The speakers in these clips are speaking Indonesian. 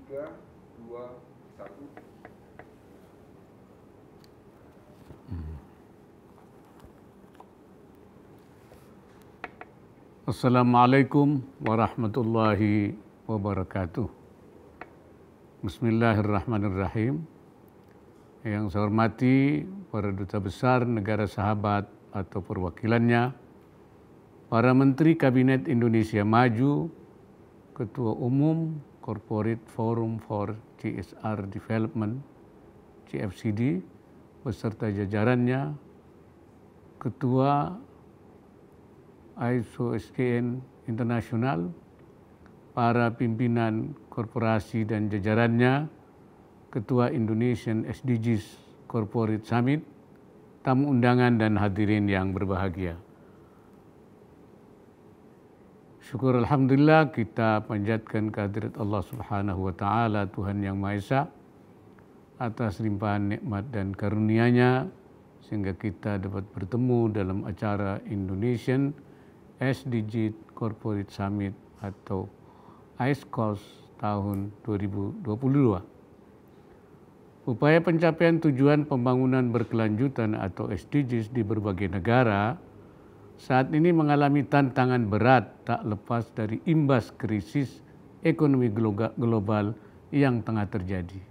3, 2, 1. Assalamualaikum warahmatullahi wabarakatuh. Bismillahirrahmanirrahim. Yang saya hormati para duta besar negara sahabat atau perwakilannya, para Menteri Kabinet Indonesia Maju, Ketua Umum Corporate Forum for CSR Development (CFCD) beserta jajarannya, Ketua ISOSKN Internasional, para pimpinan korporasi dan jajarannya, Ketua Indonesian SDGs Corporate Summit, tamu undangan dan hadirin yang berbahagia. Syukur Alhamdulillah kita panjatkan kehadirat Allah Subhanahu wa Ta'ala, Tuhan Yang Maha Esa, atas limpahan nikmat dan karunia-Nya sehingga kita dapat bertemu dalam acara Indonesian SDG Corporate Summit atau ISCOS tahun 2022. Upaya pencapaian tujuan pembangunan berkelanjutan atau SDGs di berbagai negara saat ini mengalami tantangan berat tak lepas dari imbas krisis ekonomi global yang tengah terjadi.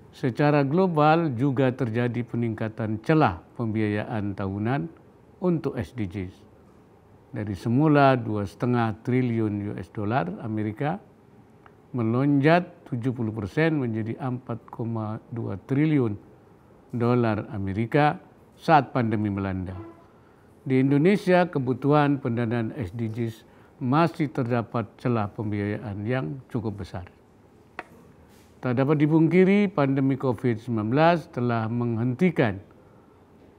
Secara global juga terjadi peningkatan celah pembiayaan tahunan untuk SDGs. Dari semula 2,5 triliun US dollar Amerika melonjak 70% menjadi 4,2 triliun dolar Amerika saat pandemi melanda. Di Indonesia, kebutuhan pendanaan SDGs masih terdapat celah pembiayaan yang cukup besar. Tak dapat dipungkiri, pandemi COVID-19 telah menghentikan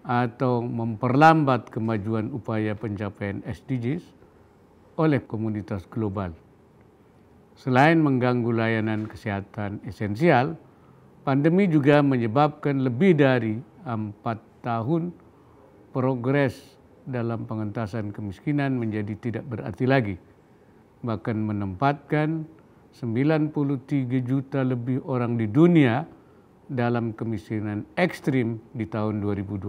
atau memperlambat kemajuan upaya pencapaian SDGs oleh komunitas global. Selain mengganggu layanan kesehatan esensial, pandemi juga menyebabkan lebih dari 4 tahun progres dalam pengentasan kemiskinan menjadi tidak berarti lagi, bahkan menempatkan 93 juta lebih orang di dunia dalam kemiskinan ekstrim di tahun 2020.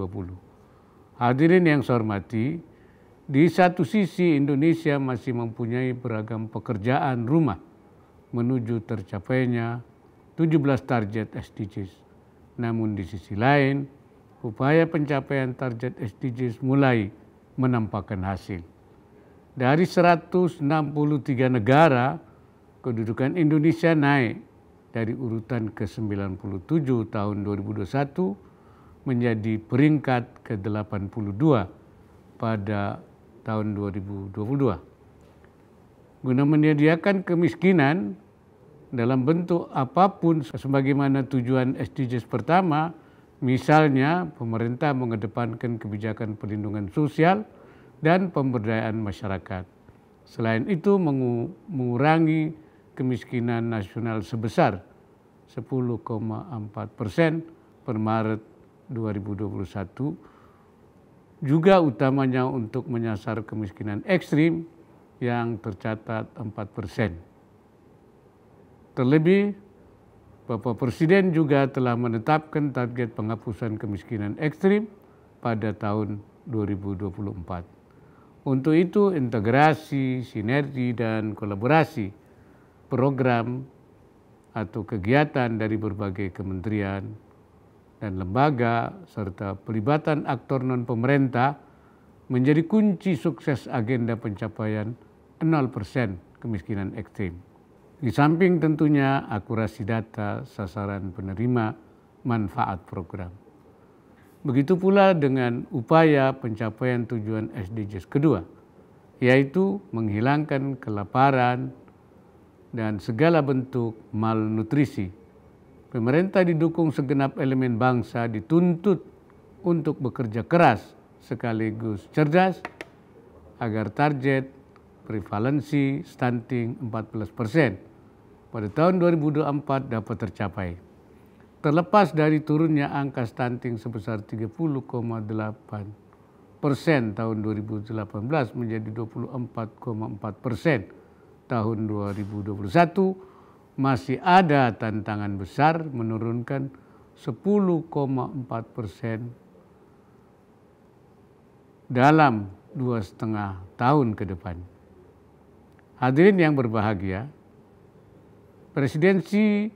Hadirin yang saya hormati, di satu sisi Indonesia masih mempunyai beragam pekerjaan rumah menuju tercapainya 17 target SDGs. Namun di sisi lain, upaya pencapaian target SDGs mulai menampakkan hasil. Dari 163 negara, kedudukan Indonesia naik dari urutan ke-97 tahun 2021 menjadi peringkat ke-82 pada tahun 2022. Guna menyediakan kemiskinan dalam bentuk apapun sebagaimana tujuan SDGs pertama, misalnya pemerintah mengedepankan kebijakan perlindungan sosial dan pemberdayaan masyarakat. Selain itu mengurangi kemiskinan nasional sebesar 10,4% per Maret 2021, juga utamanya untuk menyasar kemiskinan ekstrim yang tercatat 4%. Terlebih, Bapak Presiden juga telah menetapkan target penghapusan kemiskinan ekstrim pada tahun 2024. Untuk itu, integrasi, sinergi, dan kolaborasi program atau kegiatan dari berbagai kementerian dan lembaga serta pelibatan aktor non-pemerintah menjadi kunci sukses agenda pencapaian 0% kemiskinan ekstrim. Di samping tentunya akurasi data sasaran penerima manfaat program. Begitu pula dengan upaya pencapaian tujuan SDGs kedua, yaitu menghilangkan kelaparan dan segala bentuk malnutrisi. Pemerintah didukung segenap elemen bangsa dituntut untuk bekerja keras sekaligus cerdas agar target prevalensi stunting 14% pada tahun 2024 dapat tercapai. Terlepas dari turunnya angka stunting sebesar 30,8% tahun 2018 menjadi 24,4% tahun 2021, masih ada tantangan besar menurunkan 10,4% dalam 2,5 tahun ke depan. Hadirin yang berbahagia, Presidensi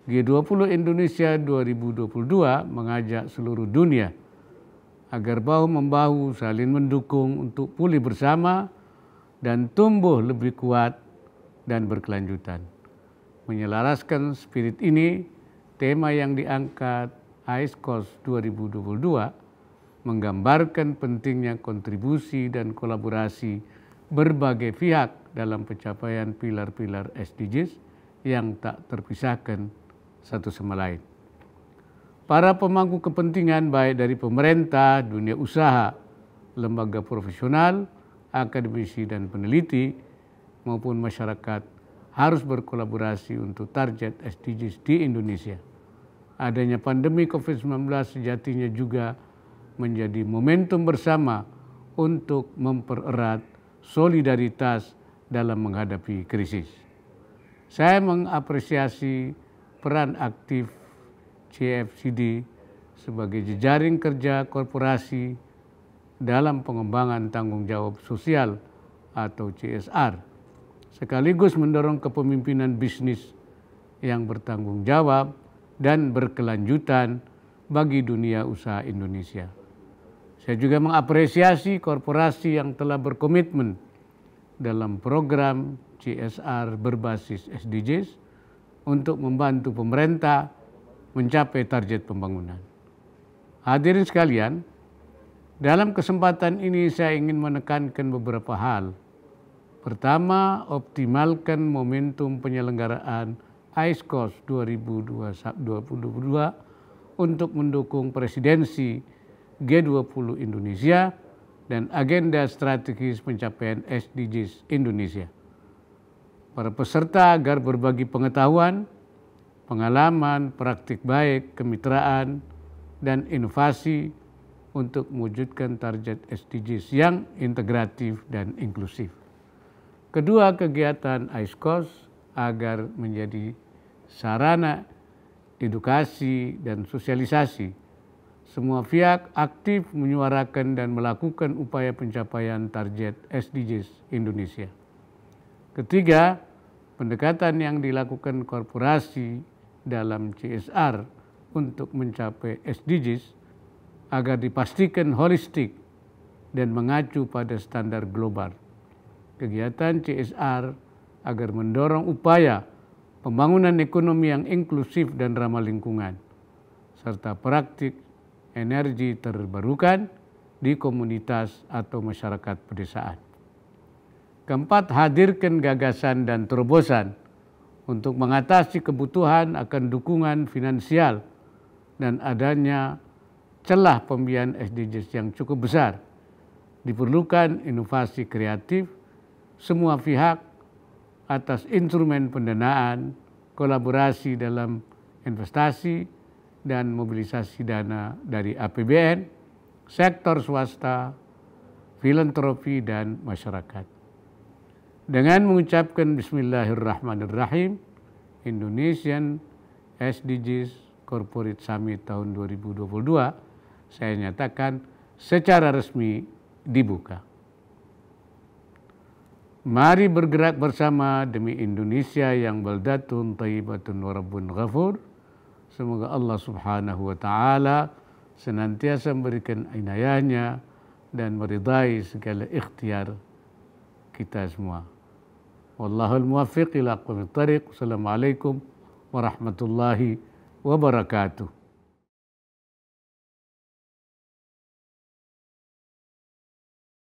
G20 Indonesia 2022 mengajak seluruh dunia agar bahu-membahu saling mendukung untuk pulih bersama dan tumbuh lebih kuat dan berkelanjutan. Menyelaraskan spirit ini, tema yang diangkat ICOS 2022 menggambarkan pentingnya kontribusi dan kolaborasi berbagai pihak dalam pencapaian pilar-pilar SDGs yang tak terpisahkan satu sama lain. Para pemangku kepentingan baik dari pemerintah, dunia usaha, lembaga profesional, akademisi dan peneliti maupun masyarakat harus berkolaborasi untuk target SDGs di Indonesia. Adanya pandemi COVID-19 sejatinya juga menjadi momentum bersama untuk mempererat solidaritas dalam menghadapi krisis. Saya mengapresiasi peran aktif CFCD sebagai jejaring kerja korporasi dalam pengembangan tanggung jawab sosial atau CSR, sekaligus mendorong kepemimpinan bisnis yang bertanggung jawab dan berkelanjutan bagi dunia usaha Indonesia. Saya juga mengapresiasi korporasi yang telah berkomitmen dalam program CSR berbasis SDGs untuk membantu pemerintah mencapai target pembangunan. Hadirin sekalian, dalam kesempatan ini saya ingin menekankan beberapa hal. Pertama, optimalkan momentum penyelenggaraan ICOS 2022 untuk mendukung presidensi G20 Indonesia dan agenda strategis pencapaian SDGs Indonesia. Para peserta agar berbagi pengetahuan, pengalaman, praktik baik, kemitraan, dan inovasi untuk mewujudkan target SDGs yang integratif dan inklusif. Kedua, kegiatan ICOS agar menjadi sarana edukasi dan sosialisasi. Semua pihak aktif menyuarakan dan melakukan upaya pencapaian target SDGs Indonesia. Ketiga, pendekatan yang dilakukan korporasi dalam CSR untuk mencapai SDGs agar dipastikan holistik dan mengacu pada standar global. Kegiatan CSR agar mendorong upaya pembangunan ekonomi yang inklusif dan ramah lingkungan, serta praktik energi terbarukan di komunitas atau masyarakat pedesaan. Keempat, hadirkan gagasan dan terobosan untuk mengatasi kebutuhan akan dukungan finansial dan adanya celah pembiayaan SDGs yang cukup besar. Diperlukan inovasi kreatif semua pihak atas instrumen pendanaan, kolaborasi dalam investasi, dan mobilisasi dana dari APBN, sektor swasta, filantropi, dan masyarakat. Dengan mengucapkan Bismillahirrahmanirrahim, Indonesian SDGs Corporate Summit tahun 2022, saya nyatakan secara resmi dibuka. Mari bergerak bersama demi Indonesia yang baldatun thayyibatun wa rabbun ghafur. Semoga Allah Subhanahu wa Ta'ala senantiasa memberikan inayahnya dan meridai segala ikhtiar kita semua. Wallahul muwaffiq ila aqwamit thariq. Assalamualaikum warahmatullahi wabarakatuh.